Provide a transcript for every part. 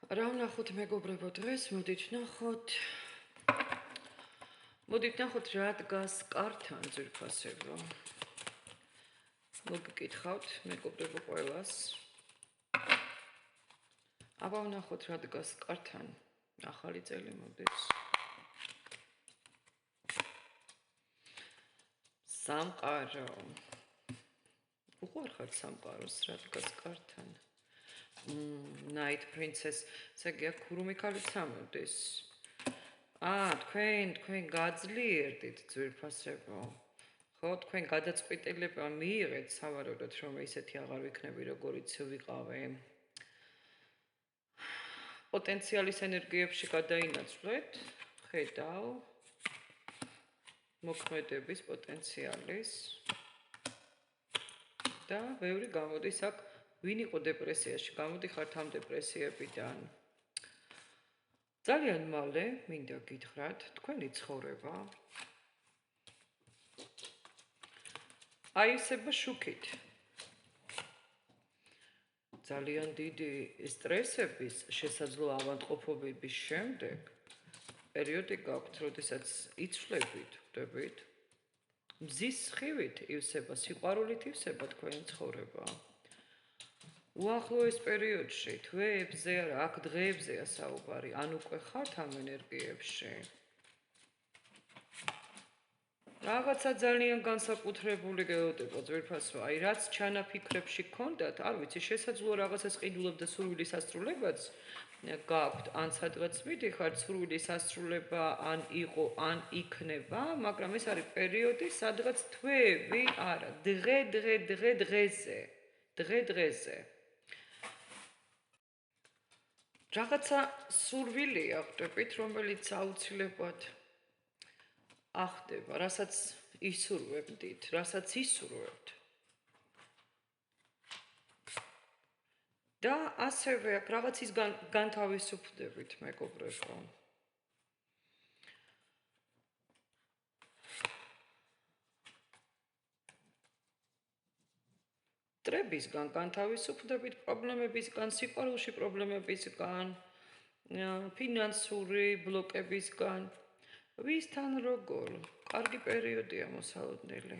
რა ვნახოთ მეგობრებო დღეს, მოდით ნახოთ რა დგას კართან ძვირფასებო. მოგიკითხავთ მეგობრებო ყველას. აბა ვნახოთ რა დგას კართან, ახალი წელი მოდის. სამყარო. უყვარხარ სამყაროს რა დგას კართან. Night Princess, საგია ქურუმი ქალიც ამოდის. თქვენ გაძლიერდით ძვირფასებო. ხო, თქვენ გადაწყვეტილება მიიღეთ სავარაუდოდ, რომ ისეთი აღარ ვიქნები, როგორიც ვიყავე. პოტენციალის ენერგიებში გადაინაცვლეთ, ხედავ მოქმედების პოტენციალის და ბევრი გამოდის აქ, ვინ იყო დეპრესიაში, გამოდიხართ ამ დეპრესიებიდან. ძალიან მალე მინდა გითხრათ თქვენი ცხოვრება აივსება შუქით. ძალიან დიდი სტრესების, შესაძლო ავადმყოფობების შემდეგ პერიოდი გაქვთ, როდესაც იცვლებით, ხვდებით, მზის სხივით ივსება, სიყვარულით ივსება თქვენი ცხოვრება. უახლოეს პერიოდში, თვეებზე, აქ დღეებზეა საუბარი, ან უკვე ხართ ამ ენერგიებში. რაღაცა ძალიან განსაკუთრებული გეოდება ძვირფასო, რაც ჩანაფიქრებში გქონდათ, არ ვიცი, შესაძლოა რაღაცას ყიდულობ და სურვილის ასრულებაც გაქვთ, ან სადღაც მიდიხართ სურვილის ასრულება, ან იყო, ან იქნება, მაგრამ ეს არის პერიოდი, სადღაც თვეები, არა, დღეზე. რაღაცა სურვილია, ხვდებით, რომელიც აუცილებლად ახდება, რასაც ისურვებდით, რასაც ისურვებთ. და ასევე აქ რაღაცის განთავისუფლდებით, მეგობრებო. ტრებისგან განთავისუფლდებით, პრობლემებისგან, სიყვარულში პრობლემებისგან, ფინანსური ბლოკებისგან. ვისთან როგორ? კარგი პერიოდია მოსალოდნელი.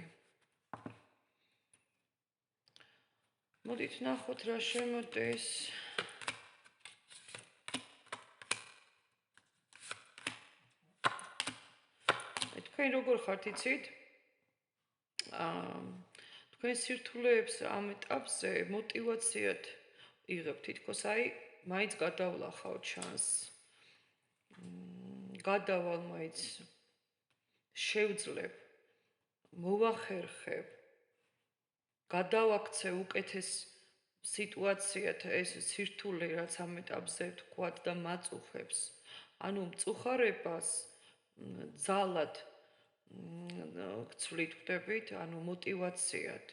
მოდით ნახოთ რა შემოდის. თქვენ როგორ ხართ იცით? თქვენ სირთულეებს ამ ეტაპზე мотивაციად იღებთ, თითქოს მაინც გადავლახავ ჩანს. გადავალ მაინც შევძლებ, მოვახერხებ, გადავაქცე უკეთეს სიტუაციად ეს სირთულე, რაც ამ ეტაპზე თქვათ და მაწუხებს. ანუ მწუხარებას ძალად გცვლით, ხვდებით, ანუ мотивაციად.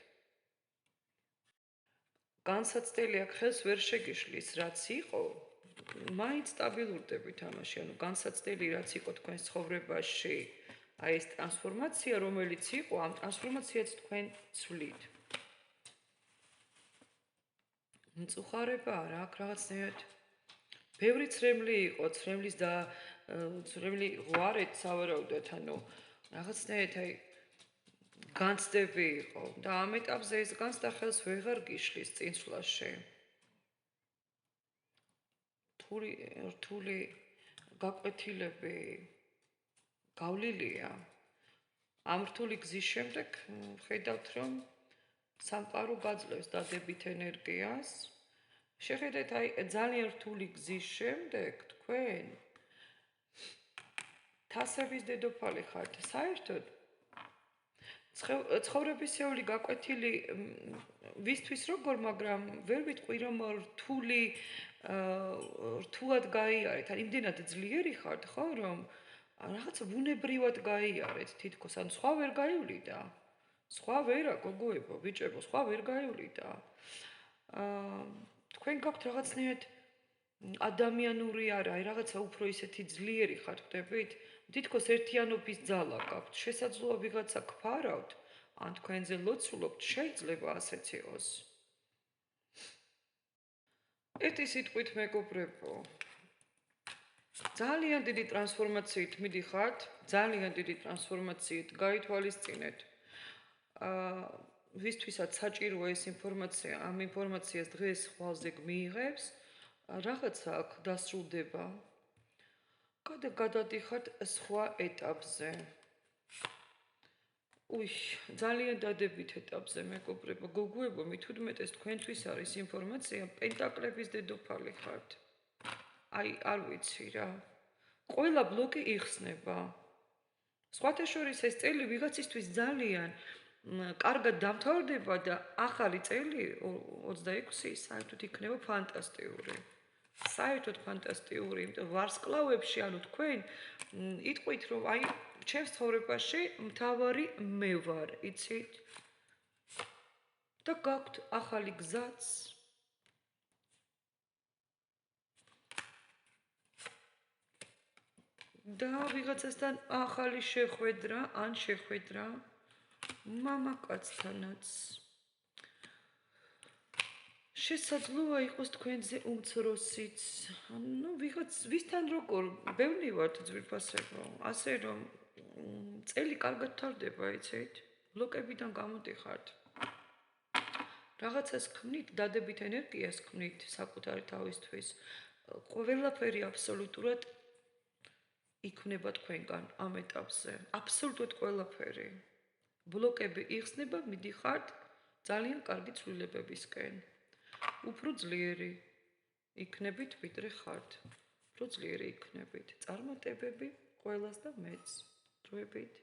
განსაცდელი აქ ხელს ვერ შეგიშლის, რაც იყო, მაინც სტაბილურდებით ამაში, ანუ განსაცდელი რაც იყო თქვენ ცხოვრებაში, ეს ტრანსფორმაცია, რომელიც იყო, ამ ტრანსფორმაციაც თქვენ ცვლით. მწუხარება არა, აქ რაღაცნაირად ბევრი ცრემლი იყო, ცრემლი ვარეთ სავარაუდოდ, ანუ რაღაცნაირად განცდები იყო და ამ ეტაპზე ეს განცდა ხელს ვეღარ გიშლის წინსვლაში. რთული გაკვეთილები გავლილია. ამ რთული გზის შემდეგ ხედავთ, რომ სამყარო გაძლევს დადებით ენერგიას. შეხედეთ, ძალიან რთული გზის შემდეგ თქვენ თასების დედოფალი ხართ. საერთოდ ცხოვრებისეული გაკვეთილი ვისთვის როგორ, მაგრამ ვერ ვიტყვი, რომ რთულად გაიარეთ, ან იმდენად ძლიერი ხართ, ხო, რომ რაღაცა ბუნებრივად გაიარეთ თითქოს, ან სხვა ვერ გაივლიდა. სხვა ვერა, გოგოებო, ბიჭებო, სხვა ვერ გაივლიდა. თქვენ გაქვთ რაღაცნაირად ადამიანური არა, რაღაცა უფრო ისეთი ძლიერი ხართ, ხვდებით? თითქოს ერთიანობის ძალა გაქვთ. შესაძლოა ვიღაცა გფარავთ, ან თქვენზე ლოცულობთ, შეიძლება ასეც იყოს. ერთი სიტყვით მეგობრებო, ძალიან დიდი ტრანსფორმაციით მიდიხართ, ძალიან დიდი ტრანსფორმაციით გაითვალისწინეთ. ვისთვისაც საჭიროა ეს ინფორმაცია, ამ ინფორმაციას დღეს ხვალზე გმიიღებს, რაღაცა აქ დასრულდება. გადადიხართ სხვა ეტაპზე. ძალიან დადებით ეტაპზე მეგობრებო, გოგოებო, მithumetes თქვენთვის არის ინფორმაცია, პენტაკლების დედოფალი ხართ. არ ვიცი რა. ყველა ბლოკი იხსნება. სხვათა შორის ეს წელი ვიღაცისთვის ძალიან კარგად დამთავრდება და ახალი წელი 26 საერთოდ იქნება ფანტასტიკური. საერთოდ ფანტასტიკური, იმიტომ ვარსკვლავებში, ანუ თქვენ იტყვით, რომ აი ჩემს ცხოვრებაში მთავარი მე ვარ, იცით? და გაქვთ ახალი გზაც. და ვიღაცასთან ახალი შეხვედრა, ან შეხვედრა მამაკაცთანაც. შესაძლოა იყოს თქვენზე უმცროსიც. ნუ ვისთან როგორ ბევრი ვართ ძვირფასებო, ასე რომ წელი კარგად თარდება, იცით? ბლოკებიდან გამოდიხართ. რაღაცას ქმნით, დადებით ენერგიას ქმნით საკუთარი თავისთვის. ყველაფერი აბსოლუტურად იქნება თქვენგან ამ ეტაპზე. აბსოლუტურად ყველაფერი. ბლოკები იხსნება, მიდიხართ ძალიან კარგი ცვლილებებისკენ. უფრო ძლიერი იქნებით, ვიდრე ხართ. უფრო ძლიერი იქნებით. წარმატებები ყველას და მეც. დროებით.